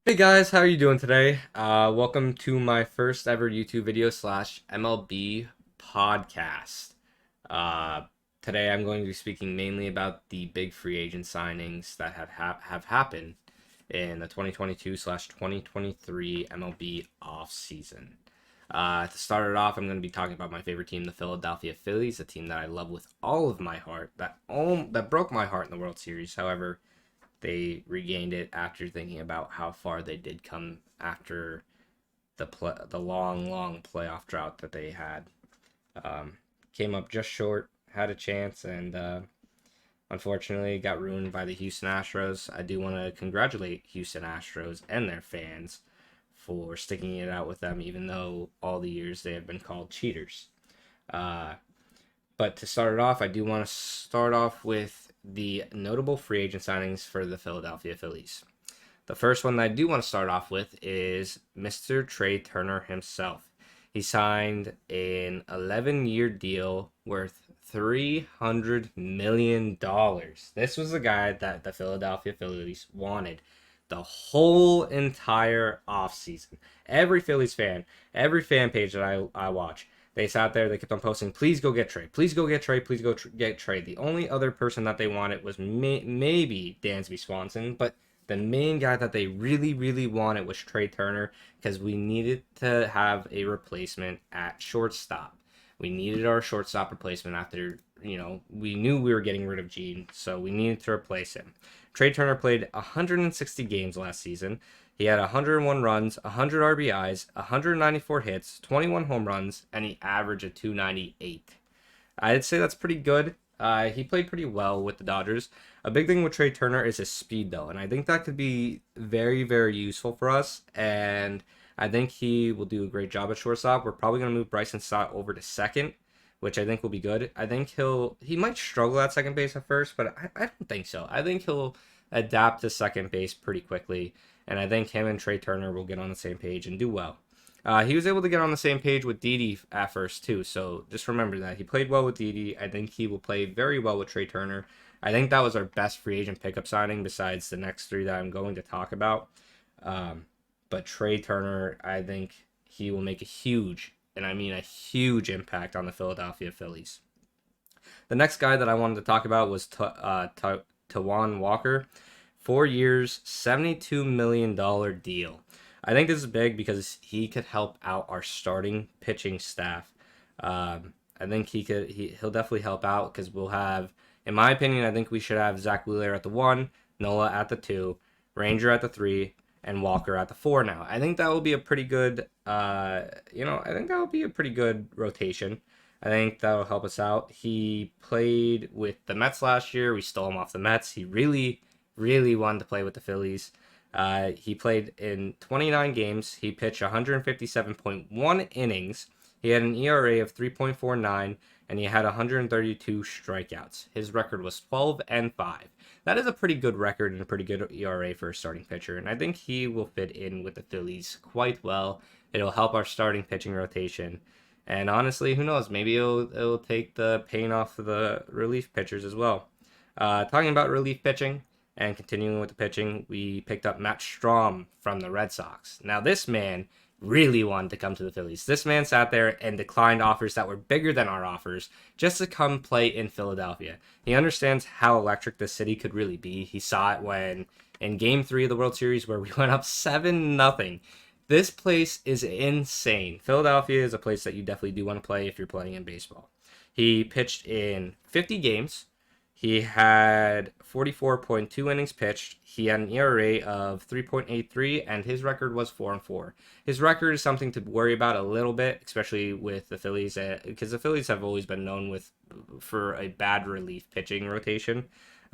Hey guys, how are you doing today? Welcome to my first ever YouTube video slash MLB podcast. Uh, Today I'm going to be speaking mainly about the big free agent signings that have happened in the 2022 slash 2023 MLB offseason. To start it off, I'm going to be talking about my favorite team, the Philadelphia Phillies, a team that I love with all of my heart, that broke my heart in the World Series. However, they regained it after thinking about how far they did come after the long playoff drought that they had. Um, Came up just short, had a chance, and unfortunately got ruined by the Houston Astros. I do want to congratulate Houston Astros and their fans for sticking it out with them, even though all the years they have been called cheaters. Uh, but to start it off, I do want to start off with the notable free agent signings for the Philadelphia Phillies. The first one that I do want to start off with is Mr. Trey Turner himself. He signed an 11-year deal worth $300 million. This was the guy that the Philadelphia Phillies wanted the whole entire offseason. Every Phillies fan, every fan page that I watch, they sat there, they kept on posting, please go get Trey, please go get Trey, please go get Trey. The only other person that they wanted was maybe Dansby Swanson, but the main guy that they really wanted was Trey Turner because we needed to have a replacement at shortstop. We needed our shortstop replacement after, we knew we were getting rid of Gene, so we needed to replace him. Trey Turner played 160 games last season. He had 101 runs, 100 RBIs, 194 hits, 21 home runs, and he averaged a 298. I'd say that's pretty good. He played pretty well with the Dodgers. A big thing with Trey Turner is his speed, though, and I think that could be very useful for us. And I think he will do a great job at shortstop. We're probably going to move Bryson Stott over to second, which I think will be good. I think he might struggle at second base at first, but I don't think so. I think he'll adapt to second base pretty quickly, and I think him and Trey Turner will get on the same page and do well. He was able to get on the same page with Didi at first too, so just remember that he played well with Didi. I think he will play very well with Trey Turner. I think that was our best free agent pickup signing besides the next three that I'm going to talk about. But Trey Turner, I think he will make a huge, and I mean a huge impact on the Philadelphia Phillies. The next guy that I wanted to talk about was Tawan Walker. 4 years, $72 million deal. I think this is big because he could help out our starting pitching staff. I think he'll definitely help out because we'll have, in my opinion, I think we should have Zach Wheeler at the 1, Nola at the 2, Ranger at the 3, and Walker at the 4 now. I think that will be a pretty good, I think that will be a pretty good rotation. I think that will help us out. He played with the Mets last year. We stole him off the Mets. He really wanted to play with the Phillies. He played in 29 games. He pitched 157.1 innings. He had an ERA of 3.49, and he had 132 strikeouts. His record was 12-5. That is a pretty good record and a pretty good ERA for a starting pitcher, and I think he will fit in with the Phillies quite well. It'll help our starting pitching rotation. And honestly, who knows? Maybe it'll take the pain off of the relief pitchers as well. Talking about relief pitching, and continuing with the pitching, we picked up Matt Strahm from the Red Sox. Now, this man really wanted to come to the Phillies. This man sat there and declined offers that were bigger than our offers just to come play in Philadelphia. He understands how electric this city could really be. He saw it when in Game 3 of the World Series where we went up 7-0. This place is insane. Philadelphia is a place that you definitely do want to play if you're playing in baseball. He pitched in 50 games. He had 44.2 innings pitched. He had an ERA of 3.83, and his record was 4-4. His record is something to worry about a little bit, especially with the Phillies, because the Phillies have always been known for a bad relief pitching rotation.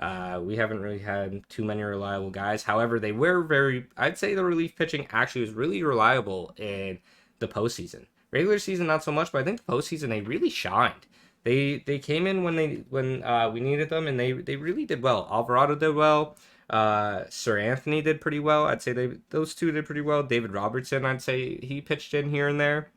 We haven't really had too many reliable guys. However, they were I'd say the relief pitching actually was really reliable in the postseason. Regular season, not so much, but I think the postseason, they really shined. They came in when we needed them, and they really did well. Alvarado did well. Sir Anthony did pretty well. I'd say those two did pretty well. David Robertson, I'd say he pitched in here and there.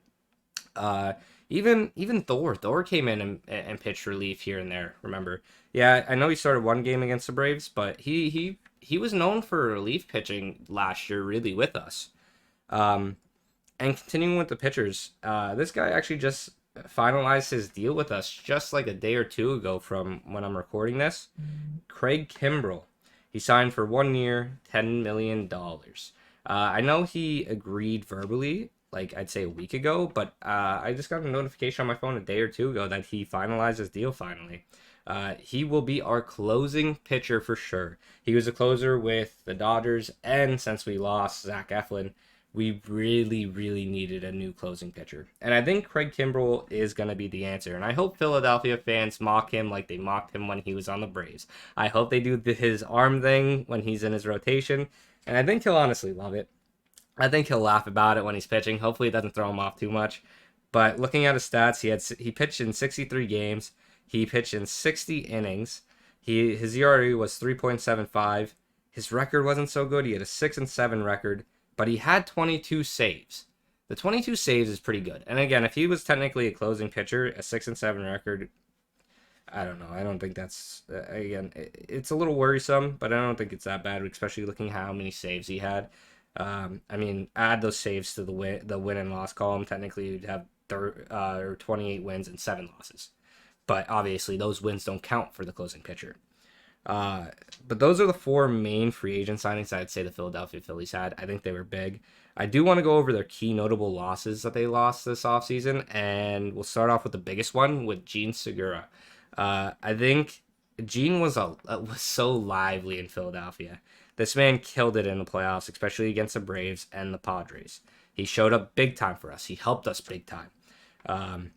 Uh, even Thor came in and pitched relief here and there. Remember, Yeah, I know he started one game against the Braves, but he was known for relief pitching last year, really with us. Um, and continuing with the pitchers, this guy actually just finalized his deal with us just like a day or two ago from when I'm recording this. Craig Kimbrell. He signed for 1 year, $10 million. I know he agreed verbally, like I'd say a week ago, but I just got a notification on my phone a day or two ago that he finalized his deal finally. He will be our closing pitcher for sure. He was a closer with the Dodgers, and since we lost Zach Eflin, we really, really needed a new closing pitcher. And I think Craig Kimbrell is going to be the answer. And I hope Philadelphia fans mock him like they mocked him when he was on the Braves. I hope they do his arm thing when he's in his rotation. And I think he'll honestly love it. I think he'll laugh about it when he's pitching. Hopefully, it doesn't throw him off too much. But looking at his stats, he pitched in 63 games. He pitched in 60 innings. His ERA was 3.75. His record wasn't so good. He had a 6-7 record, but he had 22 saves. The 22 saves is pretty good. And again, if he was technically a closing pitcher, a 6-7 record, I don't know. I don't think that's again. It's a little worrisome, but I don't think it's that bad, especially looking how many saves he had. I mean, add those saves to the win and loss column. Technically, you'd have 28 wins and 7 losses. But obviously, those wins don't count for the closing pitcher. Uh, but those are the four main free agent signings I'd say the Philadelphia Phillies had. I think they were big. I do want to go over their key notable losses that they lost this offseason, and we'll start off with the biggest one with Gene Segura. I think Gene was so lively in Philadelphia. This man killed it in the playoffs, especially against the Braves and the Padres. He showed up big time for us. He helped us big time. Um,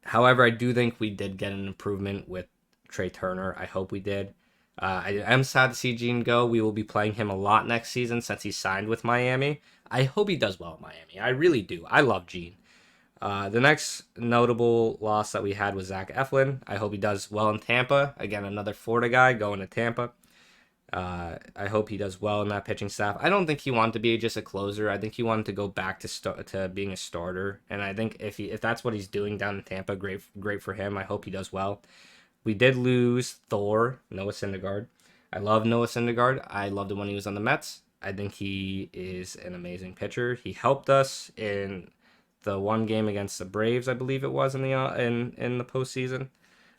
However, I do think we did get an improvement with Trey Turner. I hope we did. I am sad to see Gene go. We will be playing him a lot next season since he signed with Miami. I hope he does well in Miami. I really do. I love Gene. The next notable loss that we had was Zach Eflin. I hope he does well in Tampa. Again, another Florida guy going to Tampa. I hope he does well in that pitching staff. I don't think he wanted to be just a closer. I think he wanted to go back to being a starter. And I think if that's what he's doing down in Tampa, great for him. I hope he does well. We did lose Noah Syndergaard. I love Noah Syndergaard. I loved him when he was on the Mets. I think he is an amazing pitcher. He helped us in the one game against the Braves, I believe it was in the postseason.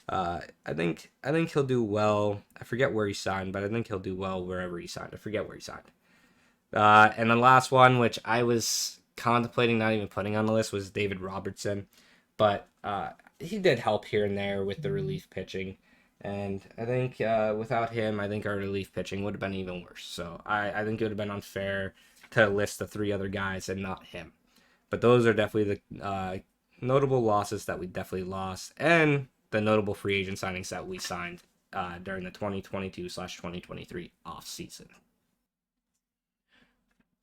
I think he'll do well. I forget where he signed, but I think he'll do well wherever he signed. I forget where he signed. And the last one, which I was contemplating not even putting on the list, was David Robertson, but he did help here and there with the relief pitching. And I think without him, I think our relief pitching would have been even worse. So I think it would have been unfair to list the three other guys and not him. But those are definitely the notable losses that we definitely lost, and the notable free agent signings that we signed during the 2022/2023 offseason.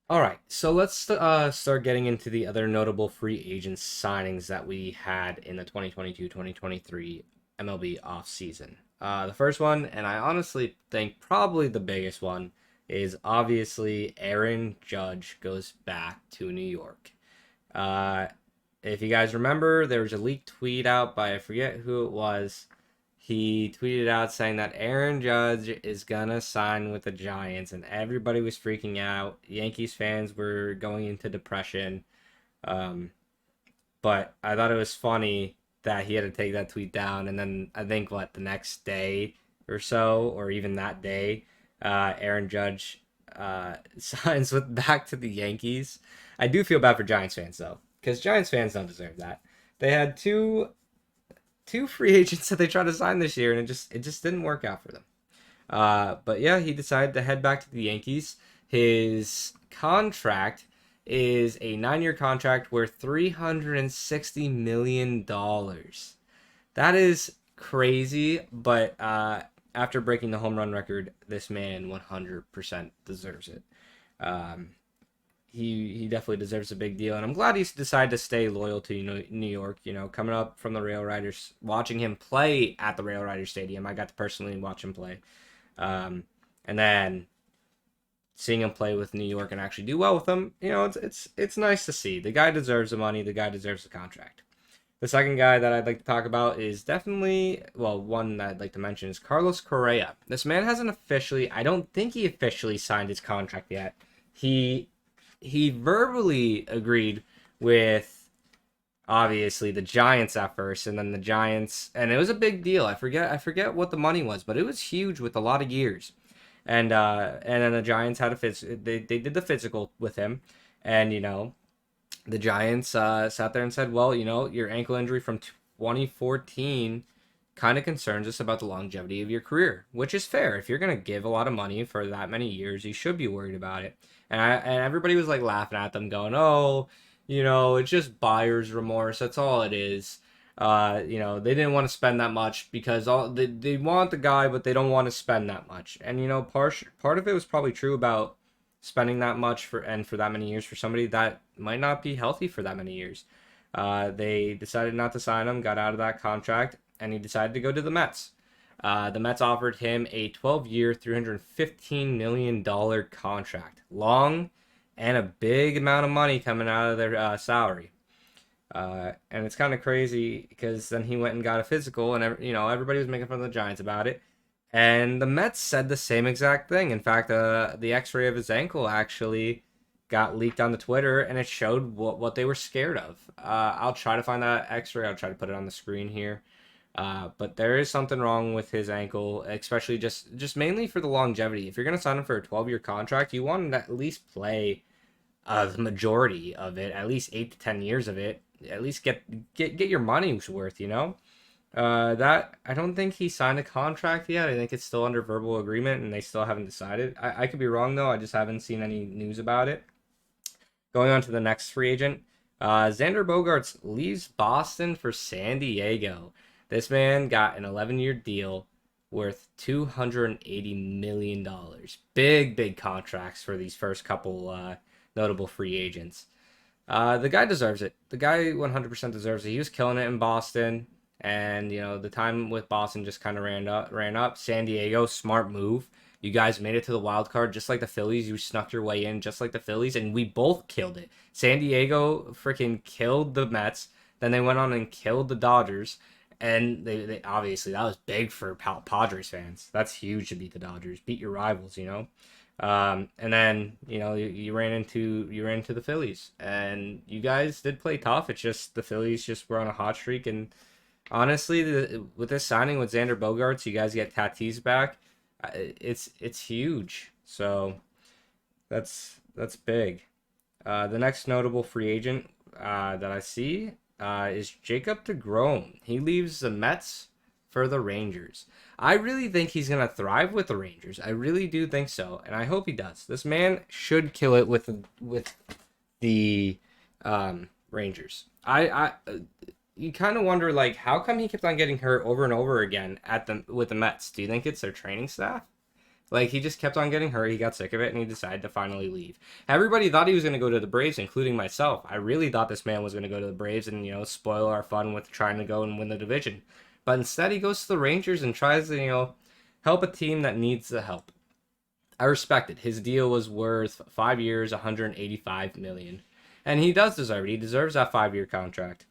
All right, so let's start getting into the other notable free agent signings that we had in the 2022/2023 MLB offseason. The first one, and I honestly think probably the biggest one, is obviously Aaron Judge goes back to New York. Uh, if you guys remember, there was a leaked tweet out by I forget who it was. He tweeted out saying that Aaron Judge is gonna sign with the Giants, and everybody was freaking out. Yankees fans were going into depression. Um, but I thought it was funny that he had to take that tweet down, and then I think the next day or so, or even that day, Aaron Judge signs with back to the Yankees. I do feel bad for Giants fans though, because Giants fans don't deserve that. They had two free agents that they tried to sign this year, and it just didn't work out for them. But yeah, he decided to head back to the Yankees. His contract is a 9-year contract worth $360 million. That is crazy, but after breaking the home run record, this man 100% deserves it. Um, he definitely deserves a big deal, and I'm glad he's decided to stay loyal to New York. Coming up from the Rail Riders, watching him play at the Rail Riders Stadium, I got to personally watch him play, and then seeing him play with New York and actually do well with them. It's nice to see. The guy deserves the money. The guy deserves the contract. The second guy that I'd like to talk about is definitely, well, one that I'd like to mention is Carlos Correa. This man hasn't officially, I don't think he officially signed his contract yet. He he verbally agreed with obviously the Giants at first, and then the Giants, and it was a big deal. I forget what the money was, but it was huge with a lot of years. And then the Giants had they did the physical with him, and the Giants sat there and said, well, your ankle injury from 2014 kind of concerns us about the longevity of your career, which is fair. If you're going to give a lot of money for that many years, you should be worried about it. And everybody was like laughing at them, going, oh, it's just buyer's remorse. That's all it is. They didn't want to spend that much because they want the guy, but they don't want to spend that much. And part of it was probably true about spending that much for that many years for somebody that might not be healthy for that many years. They decided not to sign him, got out of that contract, and he decided to go to the Mets. The Mets offered him a 12-year, $315 million contract. Long and a big amount of money coming out of their salary. And it's kind of crazy because then he went and got a physical, and everybody was making fun of the Giants about it. And the Mets said the same exact thing. In fact, the X-ray of his ankle actually got leaked onto Twitter, and it showed what they were scared of. I'll try to find that X-ray. I'll try to put it on the screen here. But there is something wrong with his ankle, especially just mainly for the longevity. If you're gonna sign him for a 12-year contract, you want him to at least play the majority of it, at least 8 to 10 years of it. At least get your money's worth. That I don't think he signed a contract yet. I think it's still under verbal agreement, and they still haven't decided. I could be wrong though. I just haven't seen any news about it. Going on to the next free agent, Xander Bogaerts leaves Boston for San Diego. This man got an 11-year deal worth $280 million. Big contracts for these first couple notable free agents. The guy deserves it. The guy 100% deserves it. He was killing it in Boston, and the time with Boston just kind of ran up. San Diego, smart move. You guys made it to the wild card just like the Phillies. You snuck your way in just like the Phillies, and we both killed it. San Diego freaking killed the Mets. Then they went on and killed the Dodgers, and they obviously that was big for Padres fans. That's huge to beat the Dodgers, beat your rivals. And then you ran into the Phillies, and you guys did play tough. It's just the Phillies just were on a hot streak, and honestly, with this signing with Xander Bogaerts, you guys get Tatis back. It's huge. So that's big. The next notable free agent that I see is Jacob deGrom. He leaves the Mets for the Rangers. I really think he's gonna thrive with the Rangers. I really do think so, and I hope he does. This man should kill it with the Rangers. I you kind of wonder like how come he kept on getting hurt over and over again with the Mets. Do you think it's their training staff? Like he just kept on getting hurt. He got sick of it, and he decided to finally leave. Everybody thought he was going to go to the Braves, including myself. I really thought this man was going to go to the Braves and spoil our fun with trying to go and win the division. But instead, he goes to the Rangers and tries to help a team that needs the help. I respect it. His deal was worth 5 years, 185 million, and he does deserve it. He deserves that 5-year contract.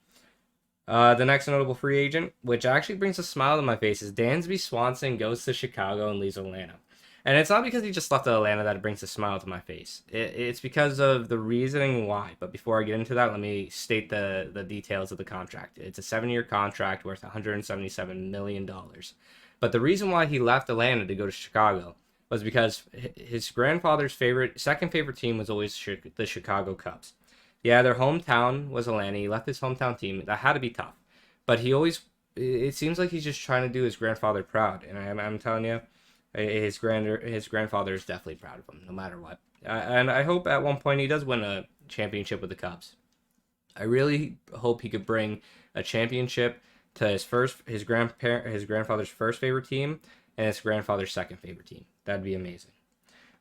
The next notable free agent, which actually brings a smile to my face, is Dansby Swanson goes to Chicago and leaves Atlanta. And it's not because he just left Atlanta that it brings a smile to my face. It's because of the reasoning why. But before I get into that, let me state the details of the contract. It's a 7-year contract worth $177 million. But the reason why he left Atlanta to go to Chicago was because his grandfather's second favorite team was always the Chicago Cubs. Yeah, their hometown was Atlanta. He left his hometown team. That had to be tough. But it seems like he's just trying to do his grandfather proud. And I'm telling you, his grandfather is definitely proud of him, no matter what. And I hope at one point he does win a championship with the Cubs. I really hope he could bring a championship to his grandfather's first favorite team and his grandfather's second favorite team. That'd be amazing.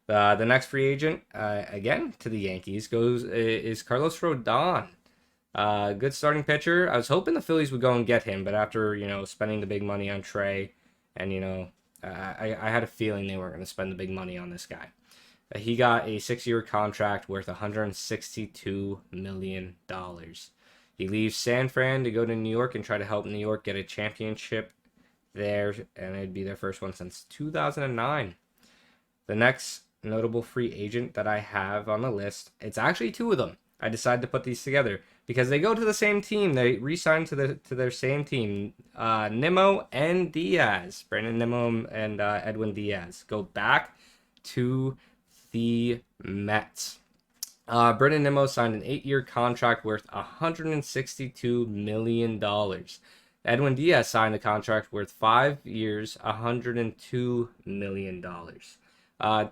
The next free agent, again to the Yankees, is Carlos Rodon. Good starting pitcher. I was hoping the Phillies would go and get him, but after spending the big money on Trey, and I had a feeling they weren't going to spend the big money on this guy. He got a 6-year contract worth $162 million. He leaves San Fran to go to New York and try to help New York get a championship there, and it'd be their first one since 2009. The next notable free agent that I have on the list, it's actually two of them. I decided to put these together because they go to the same team. They re-signed to their same team. Nimmo and Diaz, Brandon Nimmo and Edwin Diaz, go back to the Mets. Brandon Nimmo signed an 8-year contract worth $162 million. Edwin Diaz signed a contract worth 5 years, $102 million.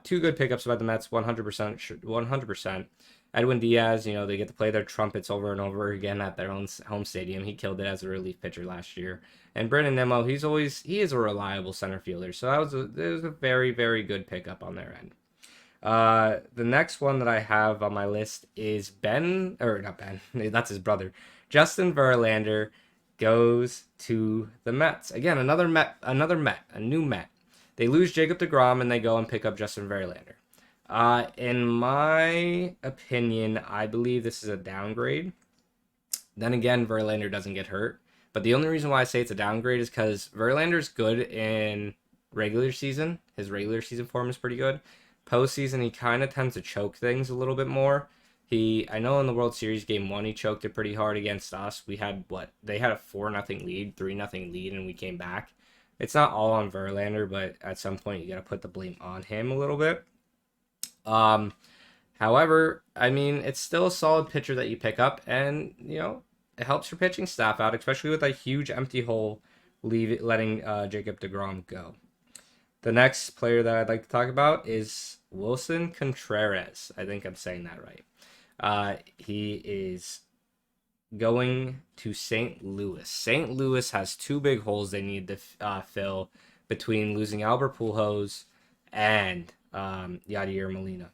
Two good pickups by the Mets, 100%. 100%. Edwin Diaz, you know, they get to play their trumpets over and over again at their own home stadium. He killed it as a relief pitcher last year. And Brandon Nimmo, he is a reliable center fielder. So it was a very, very good pickup on their end. The next one that I have on my list is not Ben, that's his brother. Justin Verlander goes to the Mets. Again, a new Met. They lose Jacob deGrom and they go and pick up Justin Verlander. In my opinion, I believe this is a downgrade. Then again, Verlander doesn't get hurt. But the only reason why I say it's a downgrade is because Verlander's good in regular season. His regular season form is pretty good. Postseason, he kind of tends to choke things a little bit more. I know in the World Series game 1, he choked it pretty hard against us. We had they had a 4-0 lead, 3-0 lead, and we came back. It's not all on Verlander, but at some point you got to put the blame on him a little bit. However, I mean, it's still a solid pitcher that you pick up, and you know it helps your pitching staff out, especially with a huge empty hole, letting Jacob deGrom go. The next player that I'd like to talk about is Wilson Contreras. I think I'm saying that right. He is going to St. Louis. St. Louis has two big holes they need to fill between losing Albert Pujols and Yadier Molina.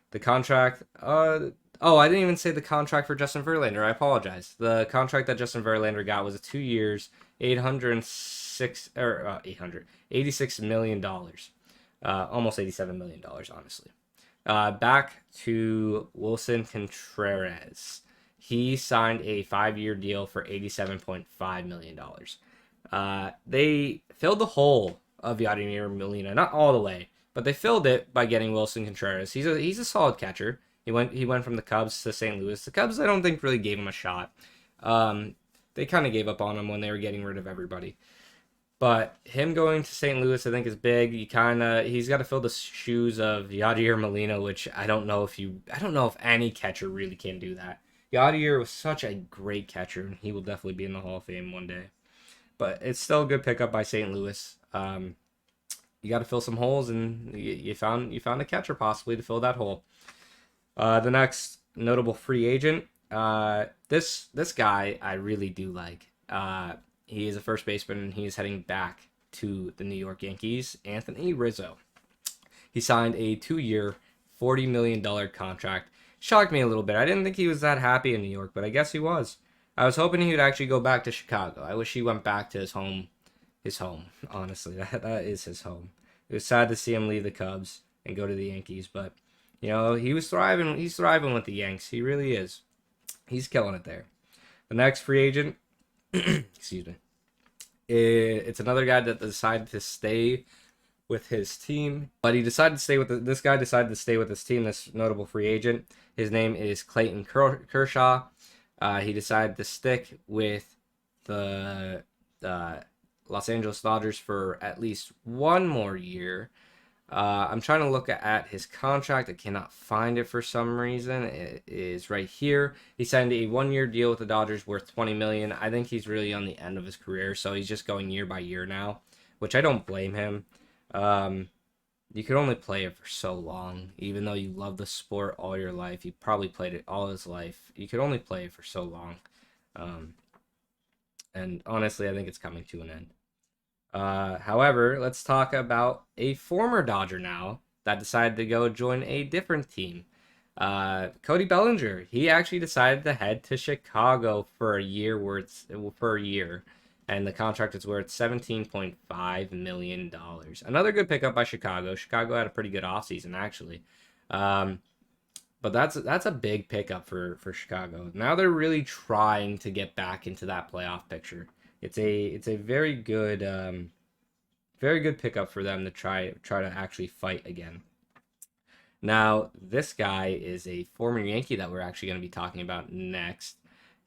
The contract. I didn't even say the contract for Justin Verlander. I apologize. The contract that Justin Verlander got was 2 years, $86 million. Almost $87 million, honestly. Back to Wilson Contreras. He signed a 5-year deal for $87.5 million. They filled the hole of Yadier Molina, not all the way, but they filled it by getting Wilson Contreras. He's a solid catcher. He went from the Cubs to St. Louis. The Cubs, I don't think, really gave him a shot. They kind of gave up on him when they were getting rid of everybody. But him going to St. Louis, I think, is big. He's got to fill the shoes of Yadier Molina, which I don't know if any catcher really can do that. Yadier was such a great catcher, and he will definitely be in the Hall of Fame one day. But it's still a good pickup by St. Louis. You got to fill some holes, and you found a catcher possibly to fill that hole. The next notable free agent, this guy I really do like. He is a first baseman, and he is heading back to the New York Yankees. Anthony Rizzo. He signed a 2-year, $40 million contract. Shocked me a little bit. I didn't think he was that happy in New York, but I guess he was. I was hoping he would actually go back to Chicago. I wish he went back to his home. Honestly, that is his home. It was sad to see him leave the Cubs and go to the Yankees, but you know, he was thriving. He's thriving with the Yanks. He really is. He's killing it there. The next free agent, excuse me, it's another guy that decided to stay with his team, but he decided to stay with this guy decided to stay with his team. This notable free agent, his name is Clayton Kershaw. He decided to stick with the Los Angeles Dodgers for at least one more year. I'm trying to look at his contract. I cannot find it for some reason. It is right here. He signed a 1-year deal with the Dodgers worth $20 million. I think he's really on the end of his career, so he's just going year by year now, which I don't blame him. You could only play it for so long, even though you love the sport all your life. He probably played it all his life. You could only play it for so long. And honestly, I think it's coming to an end. However, let's talk about a former Dodger now that decided to go join a different team. Cody Bellinger. He actually decided to head to Chicago for a year, and the contract is worth $17.5 million. Another good pickup by Chicago. Chicago had a pretty good offseason, actually. But that's a big pickup for Chicago. Now they're really trying to get back into that playoff picture. It's a very good pickup for them to try to actually fight again. Now, this guy is a former Yankee that we're actually going to be talking about next.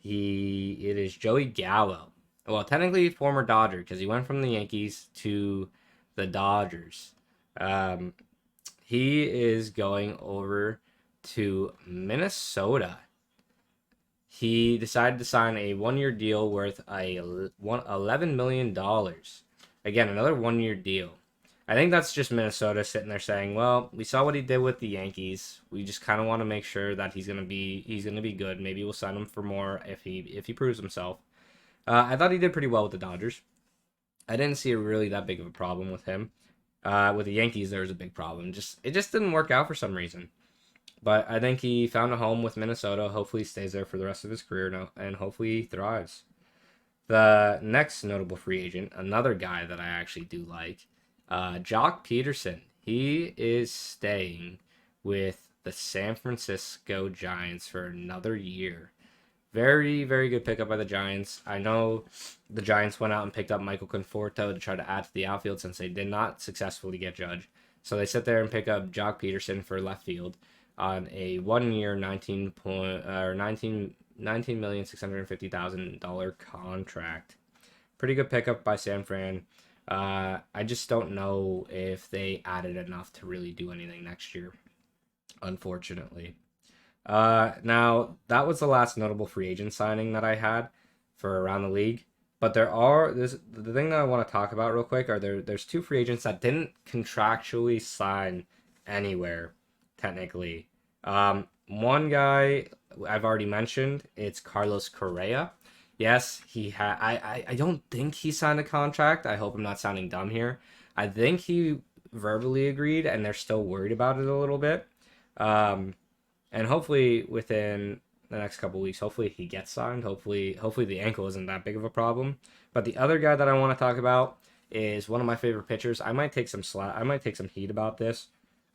It is Joey Gallo. Well, technically former Dodger because he went from the Yankees to the Dodgers. Um, he is going over to Minnesota. He decided to sign a 1 year deal worth $11 million. Again, another 1 year deal. I think that's just Minnesota sitting there saying, "Well, we saw what he did with the Yankees. We just kind of want to make sure that he's gonna be good. Maybe we'll sign him for more if he proves himself." I thought he did pretty well with the Dodgers. I didn't see really that big of a problem with him. With the Yankees, there was a big problem. It just didn't work out for some reason. But I think he found a home with Minnesota. Hopefully, he stays there for the rest of his career now, and hopefully, he thrives. The next notable free agent, another guy that I actually do like, Jock Peterson. He is staying with the San Francisco Giants for another year. Very, very good pickup by the Giants. I know the Giants went out and picked up Michael Conforto to try to add to the outfield since they did not successfully get Judge. So they sit there and pick up Jock Peterson for left field on a 1 year 19,650,000 contract. Pretty good pickup by San Fran. I just don't know if they added enough to really do anything next year, unfortunately. Now that was the last notable free agent signing that I had for around the league. But there's the thing that I want to talk about real quick are there's two free agents that didn't contractually sign anywhere, technically. One guy I've already mentioned, it's Carlos Correa. Yes, he had. I don't think he signed a contract. I hope I'm not sounding dumb here. I think he verbally agreed, and they're still worried about it a little bit. Um, and hopefully within the next couple weeks, hopefully he gets signed. Hopefully the ankle isn't that big of a problem. But the other guy that I want to talk about is one of my favorite pitchers. I might take some heat about this.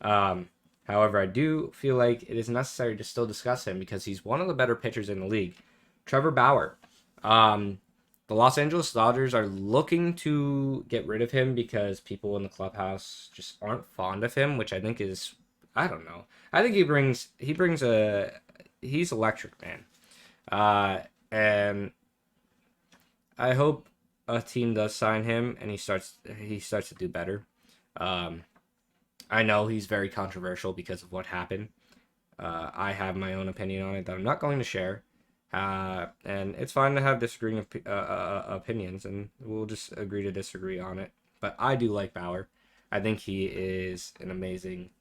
Um, However, I do feel like it is necessary to still discuss him because he's one of the better pitchers in the league. Trevor Bauer. Um, the Los Angeles Dodgers are looking to get rid of him because people in the clubhouse just aren't fond of him, which I think is, I don't know. I think he's electric, man. And I hope a team does sign him and he starts to do better. Um, I know he's very controversial because of what happened. I have my own opinion on it that I'm not going to share. And it's fine to have disagreeing opinions, and we'll just agree to disagree on it. But I do like Bauer. I think he is an amazing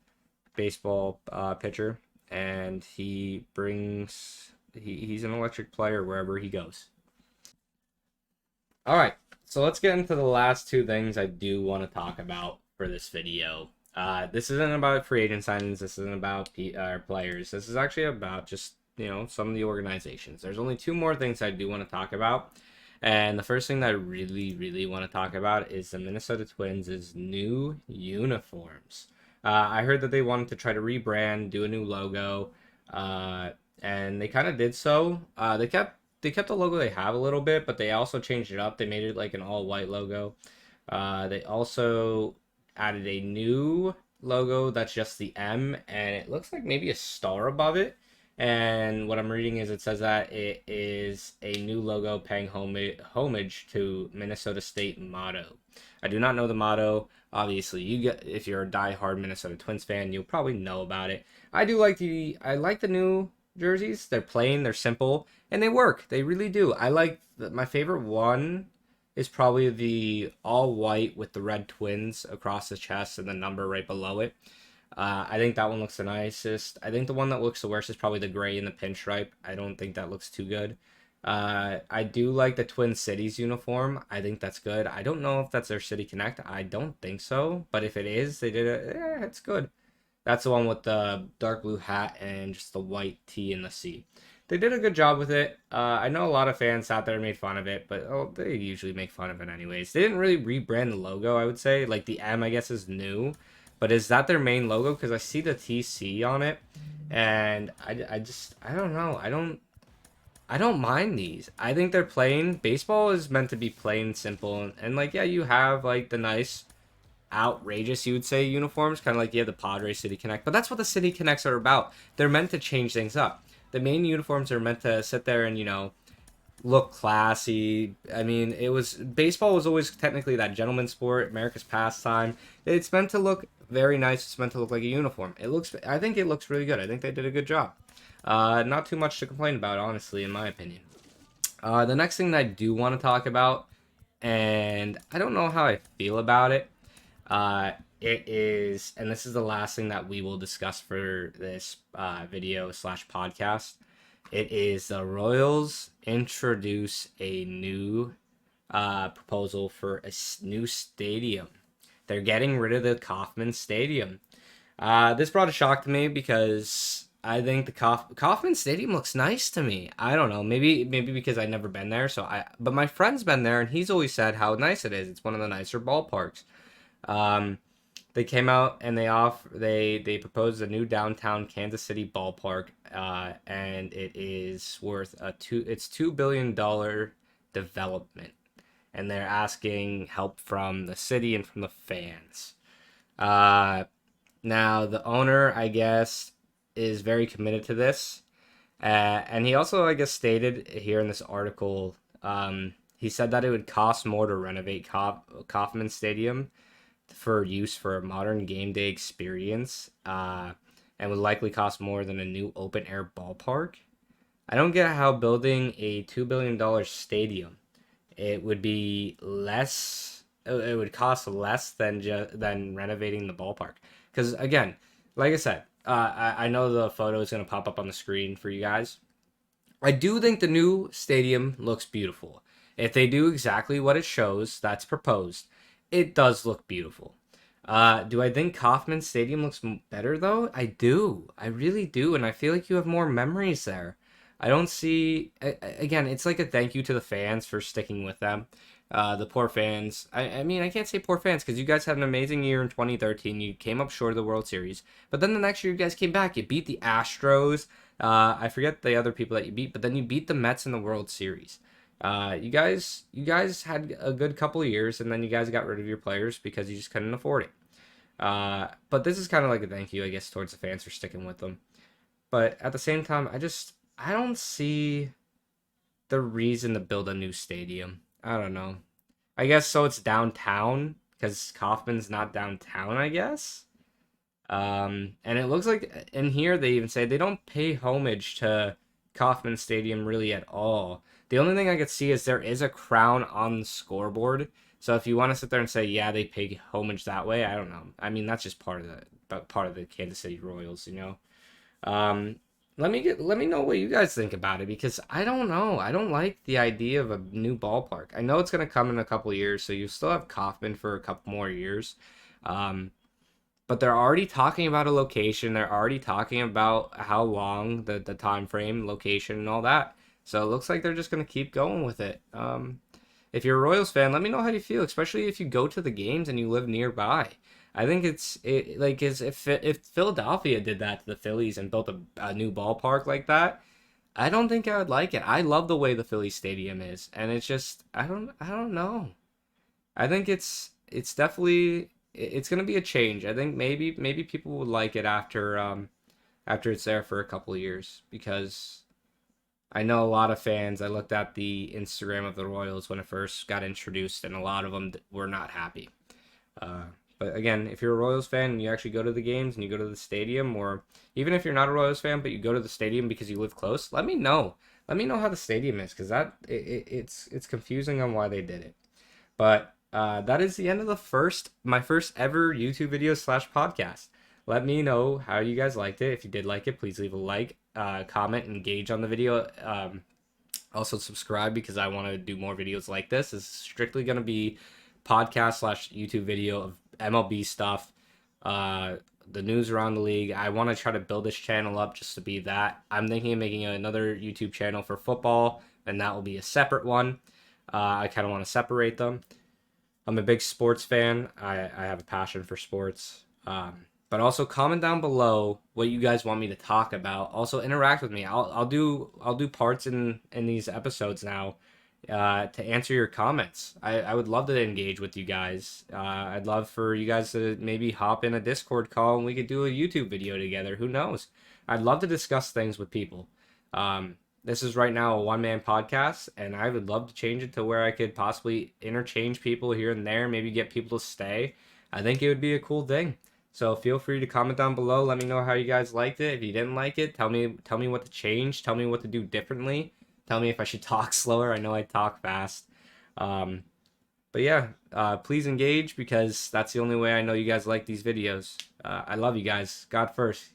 baseball pitcher, and he's an electric player wherever he goes. All right, so let's get into the last two things I do want to talk about for this video. This isn't about free agent signings. This isn't about players. This is actually about just some of the organizations. There's only two more things I do want to talk about, and the first thing that I really, really want to talk about is the Minnesota Twins' new uniforms. I heard that they wanted to try to rebrand, do a new logo, and they kind of did so. They kept the logo they have a little bit, but they also changed it up. They made it like an all white logo. They also added a new logo that's just the M, and it looks like maybe a star above it. And what I'm reading is it says that it is a new logo paying homage to Minnesota State motto. I do not know the motto. Obviously, if you're a diehard Minnesota Twins fan, you'll probably know about it. I like the new jerseys. They're plain, they're simple, and they work. They really do. My favorite one is probably the all white with the red twins across the chest and the number right below it. I think that one looks the nicest. I think the one that looks the worst is probably the gray and the pinstripe. I don't think that looks too good. I do like the Twin Cities uniform. I think that's good. I don't know if that's their City Connect. I don't think so. But if it is, they did it. Yeah, it's good. That's the one with the dark blue hat and just the white T and the C. They did a good job with it. I know a lot of fans out there made fun of it, but they usually make fun of it anyways. They didn't really rebrand the logo, I would say. Like the M, I guess, is new. But is that their main logo? Because I see the TC on it. And I don't know. I don't mind these. I think they're plain. Baseball is meant to be plain simple, and like, yeah, you have like the nice outrageous, you would say, uniforms, kind of like you have the Padres City Connect, but that's what the City Connects are about. They're meant to change things up. The main uniforms are meant to sit there and, look classy. I mean, baseball was always technically that gentleman's sport, America's pastime. It's meant to look very nice. It's meant to look like a uniform. I think it looks really good. I think they did a good job. Not too much to complain about, honestly, in my opinion. The next thing that I do want to talk about, and I don't know how I feel about it, it is, and this is the last thing that we will discuss for this video slash podcast. It is the Royals introduce a new proposal for a new stadium. They're getting rid of the Kauffman Stadium. This brought a shock to me because I think the Kauffman Stadium looks nice to me. I don't know, maybe because I've never been there, but my friend's been there and he's always said how nice it is. It's one of the nicer ballparks. Um, they came out and they proposed a new downtown Kansas City ballpark, and it is worth $2 billion development, and they're asking help from the city and from the fans. Uh, Now the owner, I guess, is very committed to this, and he also, I guess, stated here in this article, he said that it would cost more to renovate Kauffman Stadium for use for a modern game day experience, and would likely cost more than a new open air ballpark. I don't get how building a $2 billion stadium, it would be less. It would cost less than renovating the ballpark. Because again, like I said, I know the photo is gonna pop up on the screen for you guys. I do think the new stadium looks beautiful. If they do exactly what it shows that's proposed, it does look beautiful. Do I think Kauffman Stadium looks better though? I do. I really do, and I feel like you have more memories there. I don't see. Again, it's like a thank you to the fans for sticking with them. The poor fans. I mean, I can't say poor fans because you guys had an amazing year in 2013. You came up short of the World Series, but then the next year you guys came back. You beat the Astros. I forget the other people that you beat, but then you beat the Mets in the World Series. You guys had a good couple of years, and then you guys got rid of your players because you just couldn't afford it. But this is kind of like a thank you, I guess, towards the fans for sticking with them. But at the same time, I don't see the reason to build a new stadium. I don't know. I guess so. It's downtown because Kaufman's not downtown, I guess. And it looks like in here they even say they don't pay homage to Kauffman Stadium really at all. The only thing I could see is there is a crown on the scoreboard. So if you want to sit there and say, yeah, they pay homage that way, I don't know. I mean, that's just part of the Kansas City Royals, you know. Um, let me know what you guys think about it because I don't know. I don't like the idea of a new ballpark. I know it's gonna come in a couple years, so you still have Kauffman for a couple more years. Um, but they're already talking about a location. They're already talking about how long, the time frame, location, and all that. So it looks like they're just gonna keep going with it. If you're a Royals fan, let me know how you feel, especially if you go to the games and you live nearby. I think like is if Philadelphia did that to the Phillies and built a new ballpark like that, I don't think I would like it. I love the way the Philly Stadium is, and it's just I don't know. I think it's definitely it's gonna be a change. I think maybe people would like it after it's there for a couple of years because I know a lot of fans. I looked at the Instagram of the Royals when it first got introduced, and a lot of them were not happy. Uh, but again, if you're a Royals fan and you actually go to the games and you go to the stadium, or even if you're not a Royals fan but you go to the stadium because you live close, let me know. Let me know how the stadium is because it's confusing on why they did it. But that is the end of my first ever YouTube video slash podcast. Let me know how you guys liked it. If you did like it, please leave a like, comment, engage on the video. Also subscribe because I want to do more videos like this. This is strictly going to be podcast slash YouTube video of MLB stuff, the news around the league. I want to try to build this channel up just to be that. I'm thinking of making another YouTube channel for football, and that will be a separate one. I kind of want to separate them. I'm a big sports fan. I have a passion for sports. But But also comment down below what you guys want me to talk about. Also interact with me. I'll do parts in these episodes now to answer your comments. I would love to engage with you guys. I'd love for you guys to maybe hop in a Discord call and we could do a YouTube video together. Who knows? I'd love to discuss things with people. This is right now a one-man podcast, and I would love to change it to where I could possibly interchange people here and there, maybe get people to stay. I think it would be a cool thing. So feel free to comment down below. Let me know how you guys liked it. If you didn't like it, tell me what to change. Tell me what to do differently. Tell me if I should talk slower. I know I talk fast. Um, but yeah, please engage because that's the only way I know you guys like these videos. I love you guys. God first.